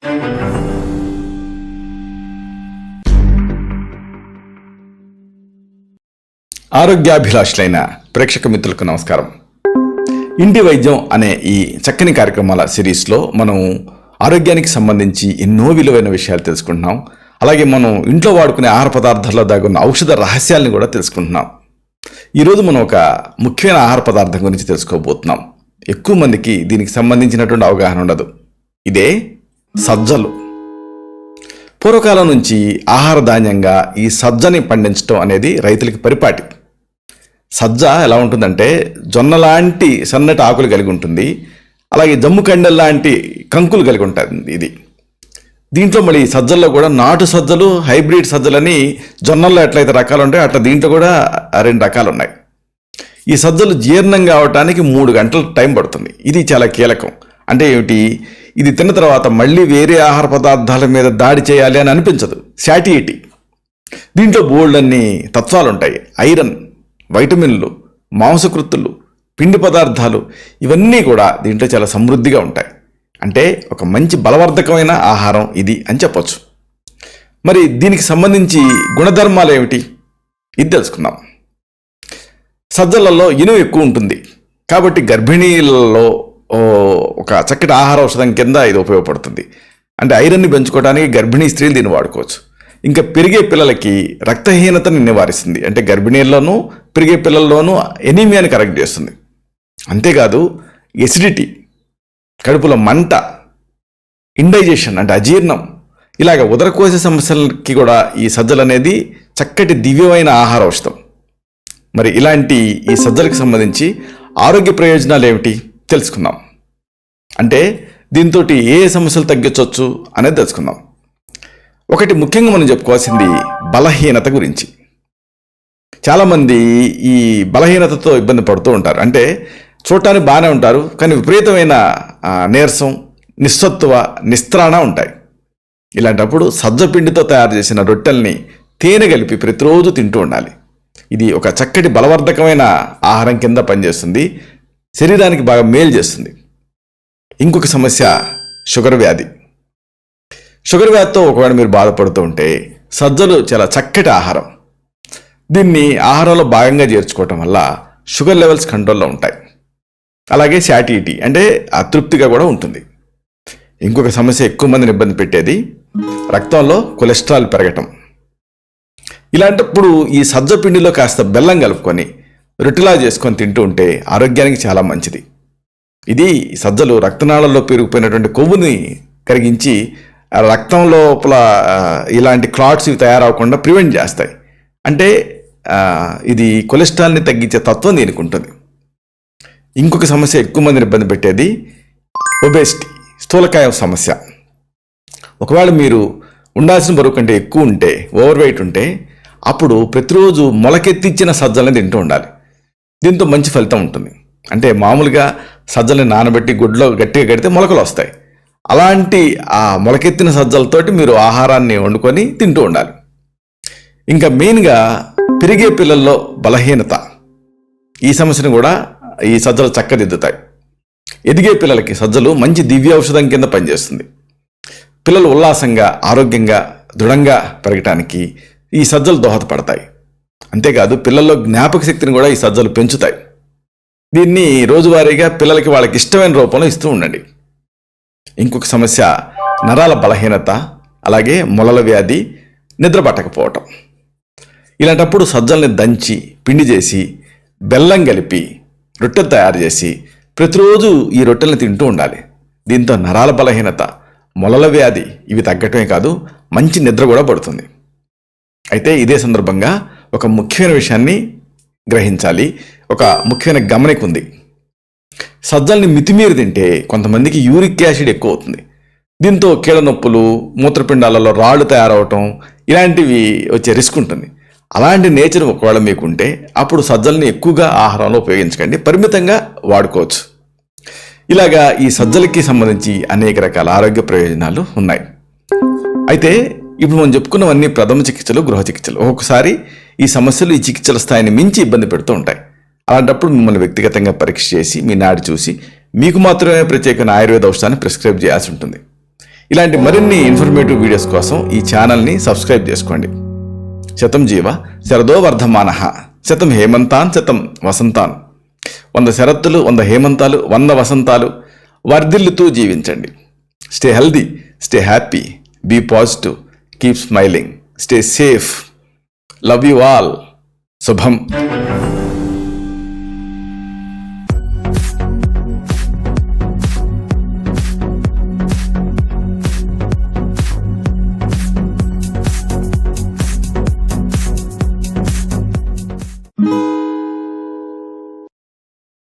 ఆరోగ్యాభిలాషులైన ప్రేక్షక మిత్రులకు నమస్కారం. ఇంటి వైద్యం అనే ఈ చక్కని కార్యక్రమాల సిరీస్లో మనం ఆరోగ్యానికి సంబంధించి ఎన్నో విలువైన విషయాలు తెలుసుకుంటున్నాం. అలాగే మనం ఇంట్లో వాడుకునే ఆహార పదార్థాల్లో దాగున్న ఔషధ రహస్యాలను కూడా తెలుసుకుంటున్నాం. ఈరోజు మనం ఒక ముఖ్యమైన ఆహార పదార్థం గురించి తెలుసుకోబోతున్నాం. ఎక్కువ మందికి దీనికి సంబంధించినటువంటి అవగాహన ఉండదు. ఇదే సజ్జలు. పూర్వకాలం నుంచి ఆహార ధాన్యంగా ఈ సజ్జని పండించడం అనేది రైతులకి పరిపాటి. సజ్జ ఎలా ఉంటుందంటే జొన్న లాంటి సన్నటి ఆకులు కలిగి ఉంటుంది. అలాగే జమ్ము కండెల్ లాంటి కంకులు కలిగి ఉంటుంది ఇది. దీంట్లో మళ్ళీ సజ్జల్లో కూడా నాటు సజ్జలు, హైబ్రిడ్ సజ్జలని జొన్నల్లో ఎట్లయితే రకాలు ఉంటాయో అట్లా దీంట్లో కూడా 2 రకాలు ఉన్నాయి. ఈ సజ్జలు జీర్ణం కావటానికి 3 గంటల టైం పడుతుంది. ఇది చాలా కీలకం. అంటే ఏమిటి, ఇది తిన్న తర్వాత మళ్ళీ వేరే ఆహార పదార్థాల మీద దాడి చేయాలి అని అనిపించదు. శాటియిటీ. దీంట్లో బోల్డ్ అన్ని తత్వాలు ఉంటాయి. ఐరన్, వైటమిన్లు, మాంసకృత్తులు, పిండి పదార్థాలు ఇవన్నీ కూడా దీంట్లో చాలా సమృద్ధిగా ఉంటాయి. అంటే ఒక మంచి బలవర్ధకమైన ఆహారం ఇది అని చెప్పొచ్చు. మరి దీనికి సంబంధించి గుణధర్మాలు ఏమిటి ఇది తెలుసుకుందాం. సజ్జలలో ఇనుము ఎక్కువ ఉంటుంది కాబట్టి గర్భిణీలలో ఒక చక్కటి ఆహార ఔషధం కింద ఇది ఉపయోగపడుతుంది. అంటే ఐరన్ని పెంచుకోవడానికి గర్భిణీ స్త్రీలు దీన్ని వాడుకోవచ్చు. ఇంకా పెరిగే పిల్లలకి రక్తహీనతని నివారిస్తుంది. అంటే గర్భిణీల్లోనూ పెరిగే పిల్లల్లోనూ ఎనీమియాని కరెక్ట్ చేస్తుంది. అంతేకాదు ఎసిడిటీ, కడుపులో మంట, ఇండైజెషన్ అంటే అజీర్ణం, ఇలాగ ఉదరకోశ సమస్యలకి కూడా ఈ సజ్జలు అనేది చక్కటి దివ్యమైన ఆహార ఔషధం. మరి ఇలాంటి ఈ సజ్జలకు సంబంధించి ఆరోగ్య ప్రయోజనాలు ఏమిటి తెలుసుకుందాం. అంటే దీంతో ఏ సమస్యలు తగ్గించవచ్చు అనేది తెలుసుకుందాం. ఒకటి ముఖ్యంగా మనం చెప్పుకోవాల్సింది బలహీనత గురించి. చాలామంది ఈ బలహీనతతో ఇబ్బంది పడుతూ ఉంటారు. అంటే చూడటానికి బాగానే ఉంటారు కానీ విపరీతమైన నీరసం, నిస్సత్తువ, నిస్త్రాణ ఉంటాయి. ఇలాంటప్పుడు సజ్జ పిండితో తయారు చేసిన రొట్టెల్ని తేనె కలిపి ప్రతిరోజు తింటూ ఉండాలి. ఇది ఒక చక్కటి బలవర్ధకమైన ఆహారం కింద పనిచేస్తుంది. శరీరానికి బాగా మేలు చేస్తుంది. ఇంకొక సమస్య షుగర్ వ్యాధి. షుగర్ వ్యాధితో ఒకవేళ మీరు బాధపడుతూ ఉంటే సజ్జలు చాలా చక్కటి ఆహారం. దీన్ని ఆహారంలో భాగంగా చేర్చుకోవటం వల్ల షుగర్ లెవెల్స్ కంట్రోల్లో ఉంటాయి. అలాగే శాటియిటీ అంటే అతృప్తిగా కూడా ఉంటుంది. ఇంకొక సమస్య ఎక్కువ మందిని ఇబ్బంది పెట్టేది రక్తంలో కొలెస్ట్రాల్ పెరగటం. ఇలాంటప్పుడు ఈ సజ్జ పిండిలో కాస్త బెల్లం కలుపుకొని రొట్టెలా చేసుకొని తింటూ ఉంటే ఆరోగ్యానికి చాలా మంచిది. ఇది సజ్జలు రక్తనాళాల్లో పెరిగిపోయినటువంటి కొవ్వుని కరిగించి రక్తం లోపల ఇలాంటి క్లాట్స్ ఇవి తయారవకుండా ప్రివెంట్ చేస్తాయి. అంటే ఇది కొలెస్ట్రాల్ని తగ్గించే తత్వం దీనికి ఉంటుంది. ఇంకొక సమస్య ఎక్కువ మందిని ఇబ్బంది పెట్టేది ఒబేసిటీ, స్థూలకాయం సమస్య. ఒకవేళ మీరు ఉండాల్సిన బరువు కంటే ఎక్కువ ఉంటే, ఓవర్ వెయిట్ ఉంటే, అప్పుడు ప్రతిరోజు మొలకెత్తించిన సజ్జల్ని తింటూ ఉండాలి. దీంతో మంచి ఫలితం ఉంటుంది. అంటే మామూలుగా సజ్జల్ని నానబెట్టి గుడ్లో గట్టిగా కడితే మొలకలు వస్తాయి. అలాంటి ఆ మొలకెత్తిన సజ్జలతోటి మీరు ఆహారాన్ని వండుకొని తింటూ ఉండాలి. ఇంకా మెయిన్గా పెరిగే పిల్లల్లో బలహీనత, ఈ సమస్యను కూడా ఈ సజ్జలు చక్కదిద్దుతాయి. ఎదిగే పిల్లలకి సజ్జలు మంచి దివ్య ఔషధం కింద పనిచేస్తుంది. పిల్లలు ఉల్లాసంగా, ఆరోగ్యంగా, దృఢంగా పెరగటానికి ఈ సజ్జలు దోహదపడతాయి. అంతేకాదు పిల్లల్లో జ్ఞాపక శక్తిని కూడా ఈ సజ్జలు పెంచుతాయి. దీన్ని రోజువారీగా పిల్లలకి వాళ్ళకి ఇష్టమైన రూపంలో ఇస్తూ ఉండండి. ఇంకొక సమస్య నరాల బలహీనత, అలాగే మొలల వ్యాధి, నిద్ర పట్టకపోవటం. ఇలాంటప్పుడు సజ్జల్ని దంచి పిండి చేసి బెల్లం కలిపి రొట్టెలు తయారు చేసి ప్రతిరోజు ఈ రొట్టెల్ని తింటూ ఉండాలి. దీంతో నరాల బలహీనత, మొలల వ్యాధి ఇవి తగ్గటమే కాదు మంచి నిద్ర కూడా పడుతుంది. అయితే ఇదే సందర్భంగా ఒక ముఖ్యమైన విషయాన్ని గ్రహించాలి. ఒక ముఖ్యమైన గమనిక ఉంది. సజ్జల్ని మితిమీరి తింటే కొంతమందికి యూరిక్ యాసిడ్ ఎక్కువ అవుతుంది. దీంతో కీళ్ళ నొప్పులు, మూత్రపిండాలలో రాళ్ళు తయారవటం ఇలాంటివి వచ్చే రిస్క్ ఉంటుంది. అలాంటి నేచర్ ఒకవేళ మీకుంటే అప్పుడు సజ్జల్ని ఎక్కువగా ఆహారంలో ఉపయోగించకండి, పరిమితంగా వాడుకోవచ్చు. ఇలాగా ఈ సజ్జలకి సంబంధించి అనేక రకాల ఆరోగ్య ప్రయోజనాలు ఉన్నాయి. అయితే ఇప్పుడు మనం చెప్పుకున్నవన్నీ ప్రథమ చికిత్సలు, గృహ చికిత్సలు. ఒక్కొక్కసారి ఈ సమస్యలు ఈ చికిత్సల స్థాయిని మించి ఇబ్బంది పెడుతూ ఉంటాయి. అలాంటప్పుడు మిమ్మల్ని వ్యక్తిగతంగా పరీక్ష చేసి మీ నాడి చూసి మీకు మాత్రమే ప్రత్యేకమైన ఆయుర్వేద ఔషధాన్ని ప్రిస్క్రైబ్ చేయాల్సి ఉంటుంది. ఇలాంటి మరిన్ని ఇన్ఫర్మేటివ్ వీడియోస్ కోసం ఈ ఛానల్ని సబ్స్క్రైబ్ చేసుకోండి. శతం జీవ శరదో వర్ధమానః, శతం హేమంతాన్ శతం వసంతాన్. 100 శరత్తులు, 100 హేమంతాలు, 100 వసంతాలు వర్ధిల్లుతూ జీవించండి. Stay healthy, stay happy, be positive, keep smiling, stay safe. Love you all. శుభం.